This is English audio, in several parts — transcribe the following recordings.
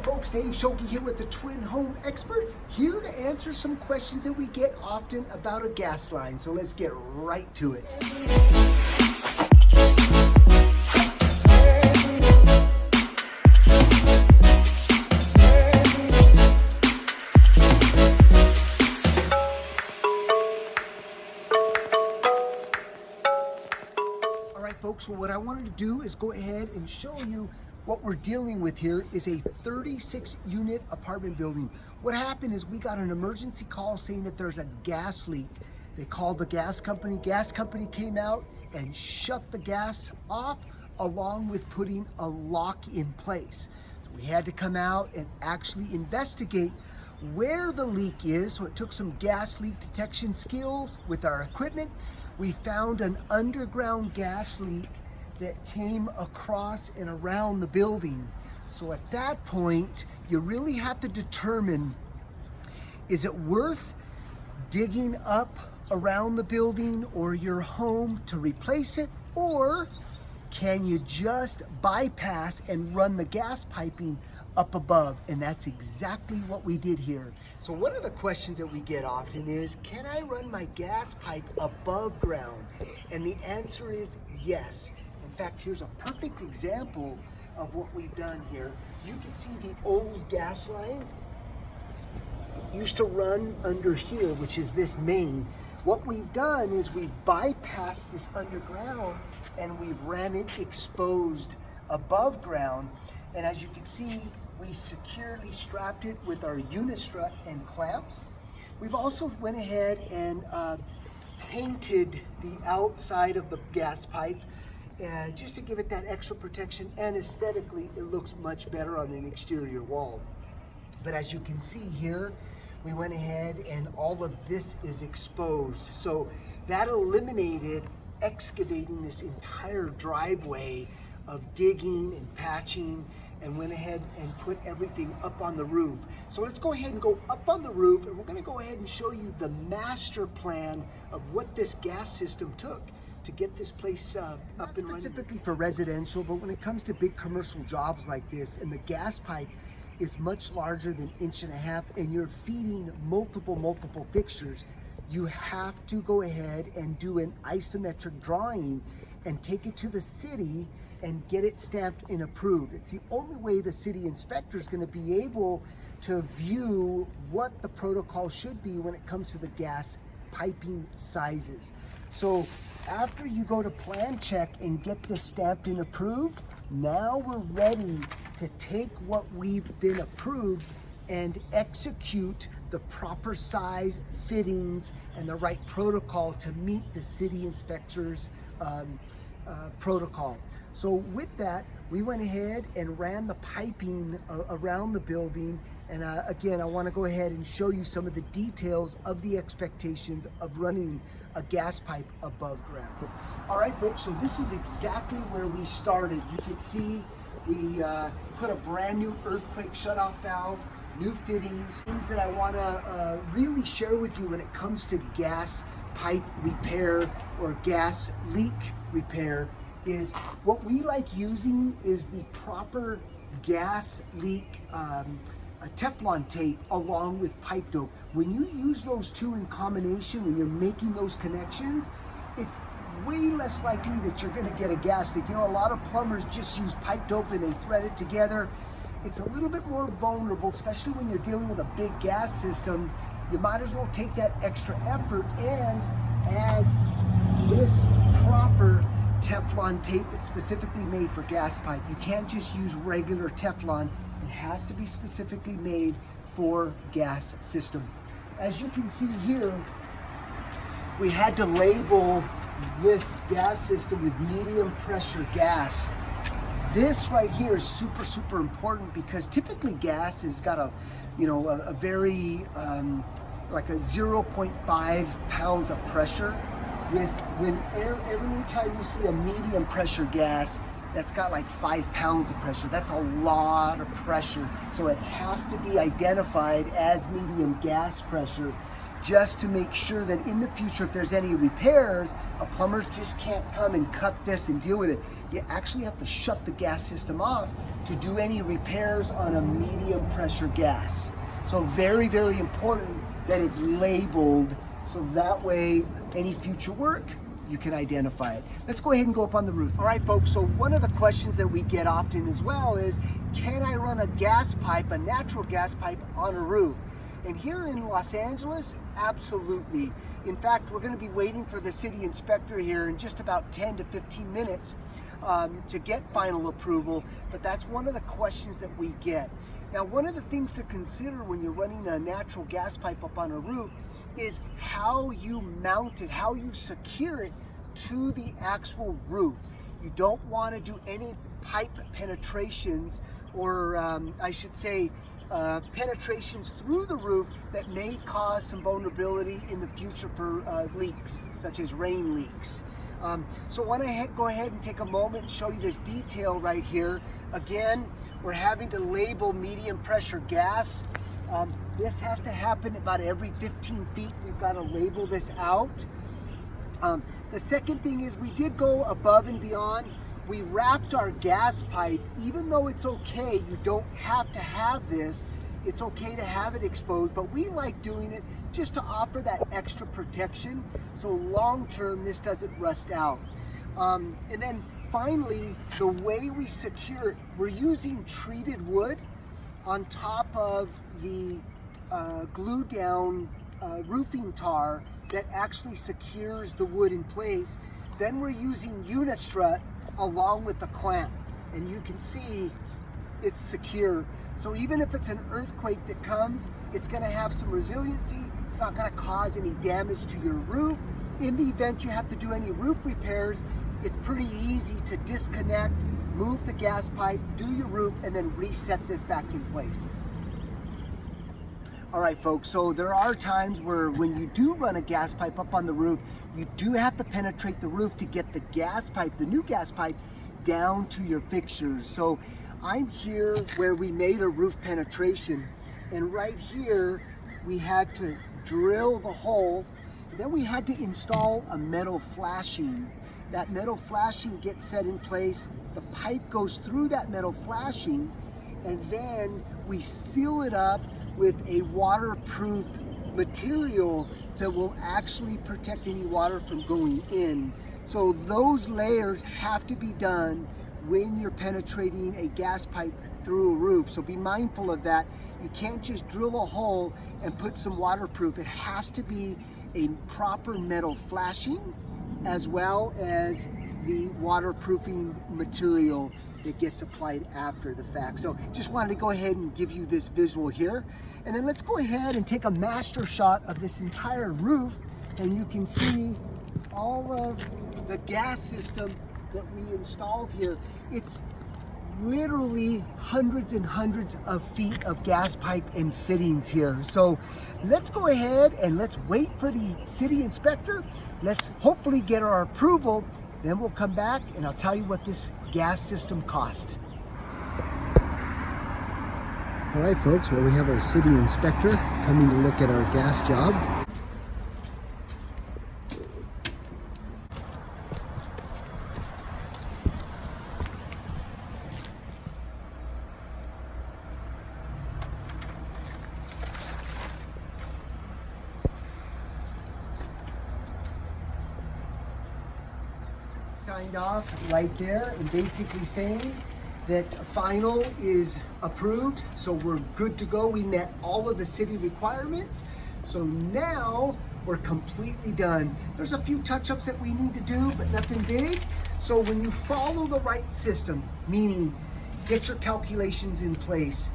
folks, Dave Shoki here with the Twin Home Experts, here to answer some questions that we get often about a gas line. So let's get right to it. All right, folks, well, what I wanted to do is go ahead and show you what we're dealing with here is a 36-unit apartment building. What happened is we got an emergency call saying that there's a gas leak. They called the gas company. Gas company came out and shut the gas off along with putting a lock in place. So we had to come out and actually investigate where the leak is. So it took some gas leak detection skills with our equipment. We found an underground gas leak that came across and around the building. So at that point, you really have to determine, is it worth digging up around the building or your home to replace it? Or can you just bypass and run the gas piping up above? And that's exactly what we did here. So one of the questions that we get often is, can I run my gas pipe above ground? And the answer is yes. In fact, here's a perfect example of what we've done here. You can see the old gas line used to run under here, which is this main. What we've done is we've bypassed this underground and we've ran it exposed above ground. And as you can see, we securely strapped it with our unistrut and clamps. We've also went ahead and painted the outside of the gas pipe just to give it that extra protection, and aesthetically it looks much better on an exterior wall. But as you can see here, we went ahead and all of this is exposed. So that eliminated excavating this entire driveway of digging and patching, and went ahead and put everything up on the roof. So let's go ahead and go up on the roof, and we're gonna go ahead and show you the master plan of what this gas system took to get this place up and running. Specifically for residential, but when it comes to big commercial jobs like this, and the gas pipe is much larger than 1.5 inches, and you're feeding multiple fixtures, you have to go ahead and do an isometric drawing and take it to the city and get it stamped and approved. It's the only way the city inspector is going to be able to view what the protocol should be when it comes to the gas piping sizes. So after you go to plan check and get this stamped and approved, now we're ready to take what we've been approved and execute the proper size fittings and the right protocol to meet the city inspector's protocol. So with that, we went ahead and ran the piping around the building. And again, I want to go ahead and show you some of the details of the expectations of running a gas pipe above ground. All right, folks, so this is exactly where we started. You can see we put a brand new earthquake shutoff valve, new fittings, things that I want to really share with you when it comes to gas pipe repair or gas leak repair. Is what we like using is the proper gas leak Teflon tape along with pipe dope. When you use those two in combination, when you're making those connections, it's way less likely that you're going to get a gas leak. You know, a lot of plumbers just use pipe dope and they thread it together. It's a little bit more vulnerable, especially when you're dealing with a big gas system. You might as well take that extra effort and add this proper Teflon tape that's specifically made for gas pipe. You can't just use regular Teflon. It has to be specifically made for gas system. As you can see here, we had to label this gas system with medium pressure gas. This right here is super important because typically gas has got a very like a 0.5 pounds of pressure. Every time you see a medium pressure gas, that's got like 5 pounds of pressure. That's a lot of pressure. So it has to be identified as medium gas pressure just to make sure that in the future, if there's any repairs, a plumber just can't come and cut this and deal with it. you actually have to shut the gas system off to do any repairs on a medium pressure gas. So very, very important that it's labeled, so that way any future work, you can identify it. Let's go ahead and go up on the roof. All right, folks, so one of the questions that we get often as well is, can I run a gas pipe, a natural gas pipe, on a roof? And here in Los Angeles, absolutely. In fact, we're going to be waiting for the city inspector here in just about 10 to 15 minutes to get final approval, but that's one of the questions that we get. Now, one of the things to consider when you're running a natural gas pipe up on a roof is how you mount it, how you secure it to the actual roof. You don't want to do any pipe penetrations, or I should say penetrations through the roof that may cause some vulnerability in the future for leaks, such as rain leaks. So I want to go ahead and take a moment and show you this detail right here. Again, we're having to label medium pressure gas. This has to happen about every 15 feet. We've got to label this out. The second thing is we did go above and beyond. We wrapped our gas pipe, even though it's okay, you don't have to have this, it's okay to have it exposed, but we like doing it just to offer that extra protection, so long term this doesn't rust out. And then finally, the way we secure it, we're using treated wood on top of the glue down roofing tar that actually secures the wood in place. Then we're using unistrut along with the clamp, and you can see it's secure. So even if it's an earthquake that comes, it's going to have some resiliency. It's not going to cause any damage to your roof. In the event you have to do any roof repairs, it's pretty easy to disconnect, move the gas pipe, do your roof, and then reset this back in place. All right, folks, so there are times where when you do run a gas pipe up on the roof, you do have to penetrate the roof to get the gas pipe, the new gas pipe, down to your fixtures. So I'm here where we made a roof penetration, and right here we had to drill the hole. Then we had to install a metal flashing. That metal flashing gets set in place, the pipe goes through that metal flashing, and then we seal it up with a waterproof material that will actually protect any water from going in. So those layers have to be done when you're penetrating a gas pipe through a roof. So be mindful of that. You can't just drill a hole and put some waterproof. It has to be a proper metal flashing as well as the waterproofing material that gets applied after the fact. So just wanted to go ahead and give you this visual here. And then let's go ahead and take a master shot of this entire roof, and you can see all of the gas system that we installed here. It's literally hundreds and hundreds of feet of gas pipe and fittings here. So let's go ahead and let's wait for the city inspector. Let's hopefully get our approval. Then we'll come back and I'll tell you what this gas system cost. All right, folks, well, we have our city inspector coming to look at our gas job. Signed off right there and basically saying that final is approved, so we're good to go. We met all of the city requirements, so now we're completely done. There's a few touch-ups that we need to do, but nothing big. So when you follow the right system, meaning get your calculations in place,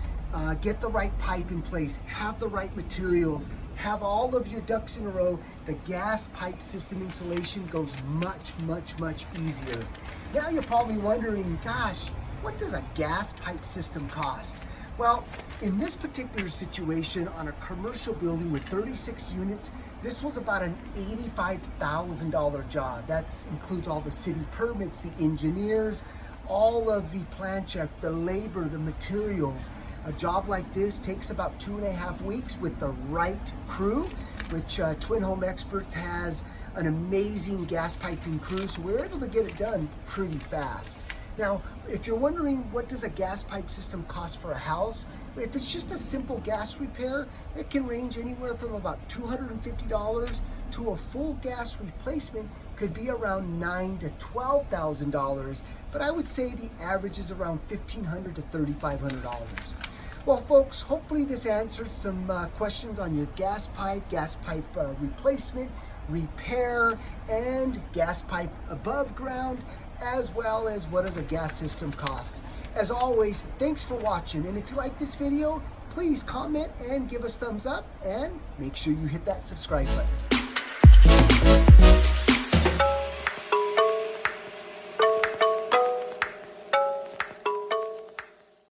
get the right pipe in place, have the right materials, have all of your ducks in a row, the gas pipe system installation goes much, much, much easier. Now you're probably wondering, gosh, what does a gas pipe system cost? Well, in this particular situation, on a commercial building with 36 units, this was about an $85,000 job. That includes all the city permits, the engineers, all of the plan check, the labor, the materials. A job like this takes about 2.5 weeks with the right crew, which Twin Home Experts has an amazing gas piping crew, so we're able to get it done pretty fast. Now, if you're wondering what does a gas pipe system cost for a house, if it's just a simple gas repair, it can range anywhere from about $250 to a full gas replacement could be around $9,000 to $12,000, but I would say the average is around $1,500 to $3,500. Well, folks, hopefully this answered some questions on your gas pipe replacement, repair, and gas pipe above ground, as well as what does a gas system cost. As always, thanks for watching, and if you like this video, please comment and give us thumbs up, and make sure you hit that subscribe button.